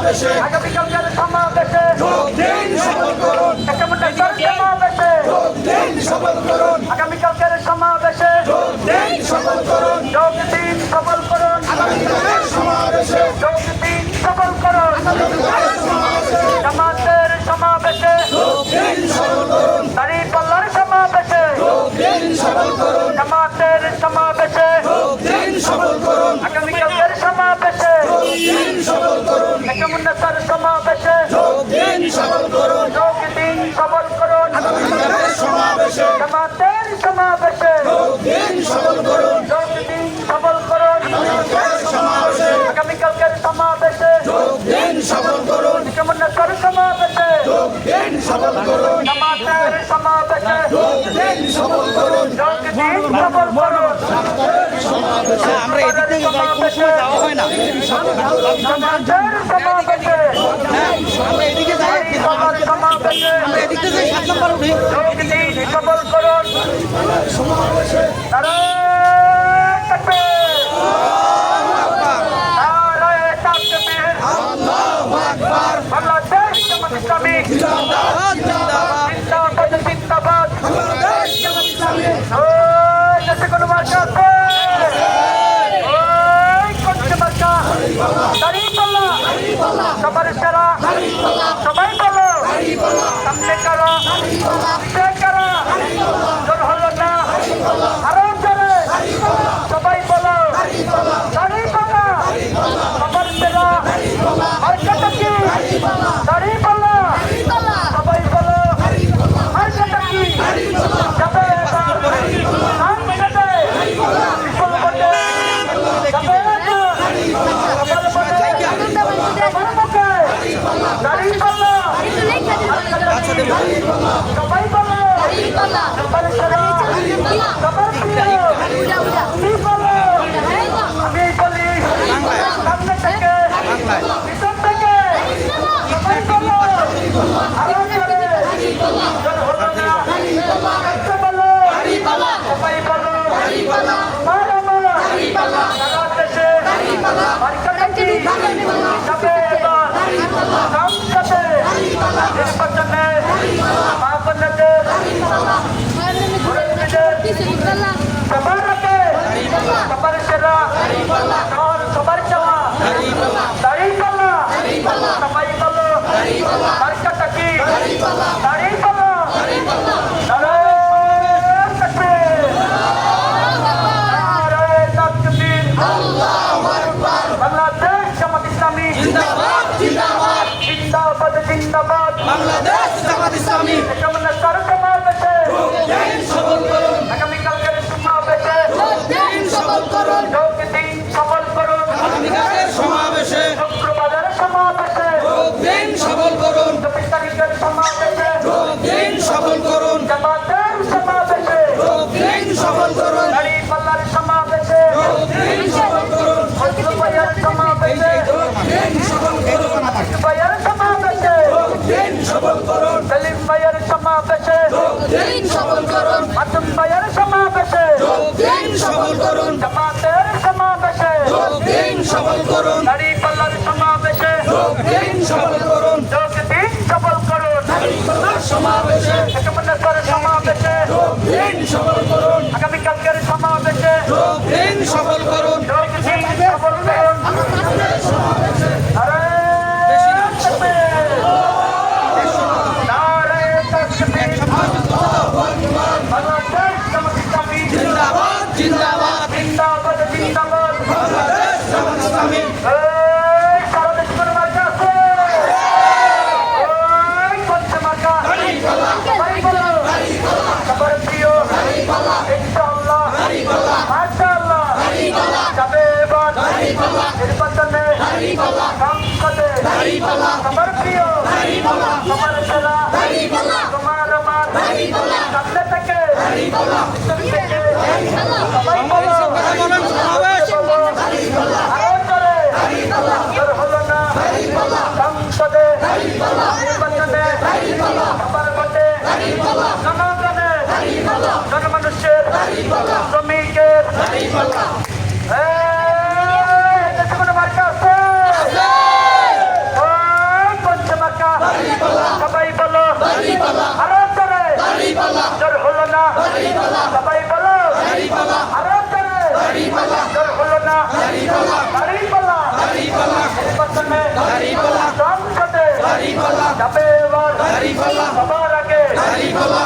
সমাবেশে আগামীকালকের সমাবেশে যোগ দিন, সফল করুন। সমাবেশে যোগ দিন, সফল করুন। আগামীকালকের সমাবেশে যোগ দিন, সফল করুন। যোগ দিন, সফল করুন। আগামীকালের সমাবেশে যোগ দিন, সফল করুন। জামাতের সমাবেশে যোগ দিন, সফল করুন। দাঁড়িপাল্লার সমাবেশে যোগ দিন, সফল করুন। জামাতের সমাবেশে যোগ দিন, সফল করুন। আগামীকালকের সমাবেশে যোগ দিন, সফল করুন। একামুন্নতার সমাবেশে যোগ দিন, সফল করুন। যোগ দিন, সফল করুন। আগামীকালের সমাবেশে জামাতের সমাবেশে যোগ দিন, সফল করুন। যোগ দিন, সফল করুন। আগামীকালের সমাবেশে আগামীকালকের সমাবেশে যোগ দিন, সফল করুন। একামুন্নতার সমাবেশে যোগ দিন, সফল করুন। জামাতের সমাবেশে যোগ দিন, সফল করুন। যোগ দিন, সফল করুন। আমরা এদিক থেকে যাই, কোনো সময় যাওয়া হয় না। জামাতের সমাবেশে আমরা এদিকে যাই, সমাবেশে আমরা এদিক থেকে যাই, 7 নম্বর উঠি। যোগ দিন, সফল করুন। নারায়ে তাকবীর, নারায়ে তাকবীর। বাংলাদেশ জামাত ইসলামী জিন্দাবাদ, জিন্দাবাদ। জিন্দাবাদ, জিন্দাবাদ। বাংলাদেশ জামাত ইসলামী ওই দেশে কোনো মার্কা আছে? ওই কোনটা মার্কা? দাঁড়িপাল্লা। সবার সেরা সবাই বলো, সামনে কারা, পিছে কারা, জোর হলো না, আরো জোরে সবাই বলো, দাঁড়িপাল্লা। সবার সেরা মার্কাটা কি? দাঁড়িপাল্লা। সবাই বলো, মার্কাটা কি? যাবে এবার ধান খেতে, বিপুল ভোটে যাবে এবার। সবার ভোটে, সবার মুখে দাঁড়িপাল্লা। সবাই বলো, সবার সেরা সবার প্রিয় কি বলো? আমি বলি সামনে থেকে পিছন থেকে সবাই বলো, আরো জোরে জোর হলো না, কাছে বলো, সবাই বলো, আমার আমার সারা দেশে মার্কাটা কি? যাবে এবার সংসদে নির্বাচনে মা বোনেদের সবার আগে সবার সেরা সবার চাওয়া দাঁড়িপাল্লা। সবাই বলো, মার্কাটা কি? দাঁড়িপাল্লা। নারায়ে তাকবীর, নারায়ে তাকবীর। বাংলাদেশ জামাত ইসলামী জিন্দাবাদ, জিন্দাবাদ। জিন্দাবাদ, জিন্দাবাদ। বাংলাদেশ জামাত ইসলামী একামুন্নতার সমাবেশে দিন, সফল করুন। আগামীকালকের সমাবেশে দিন, সফল করুন। যোগ দিন, সফল করুন। আগামীকালের সমাবেশে শুক্রবারের সমাবেশে যোগ দিন, সফল করুন। 24 তারিখের সমাবেশে যোগ দিন, সফল করুন। জামাতের সমাবেশে যোগ দিন, সফল করুন। দাঁড়িপাল্লার সমাবেশে যোগ দিন, সফল করুন। মজলুবাইয়ের সমাবেশে দিন, সফল করুন। ভাইয়ের সমাবেশে দিন, সফল করুন। সেলিম ভাইয়ের সমাবেশে দিন, সফল করুন। মাসুম ভাইয়ের সমাবেশে দিন, সফল করুন। জামাতের সমাবেশে দিন, সফল করুন। দাঁড়িপাল্লার সমাবেশে দিন, সফল করুন। যোগ দিন, সফল করুন। সমাবেশে একামুন্নতার সমাবেশে দিন, সফল করুন। আগামীকালকের সমাবেশে দিন, সফল করুন। যোগ দিন, সফল করুন। নারায়ে তাকবীর, নারায়ে তাকবীর। বাংলাদেশ জামাত ইসলামী জিন্দাবাদ, জিন্দাবাদ। জিন্দাবাদ, জিন্দাবাদ। বাংলাদেশ জামাত ইসলামী এই সারা দেশে কোনো মার্কা আছে? ওই কোনটা মার্কা? সবাই বলো, সবার প্রিয় ইনশাআল্লাহ, মাশাআল্লাহ যাবে এবার নির্বাচনে সংসদে সবার প্রিয় সবার সেরা তোমার আমার সামনে থেকে পিছন থেকে সবাই বলো, আরো জোরে জোর হলো না, সংসদে নির্বাচনে সবার ভোটে জনগণে জনমানুষের শ্রমিকের দেশে কোনো মার্কা আছে? ওই দাঁড়িপাল্লা সবার আগে দাঁড়িপাল্লা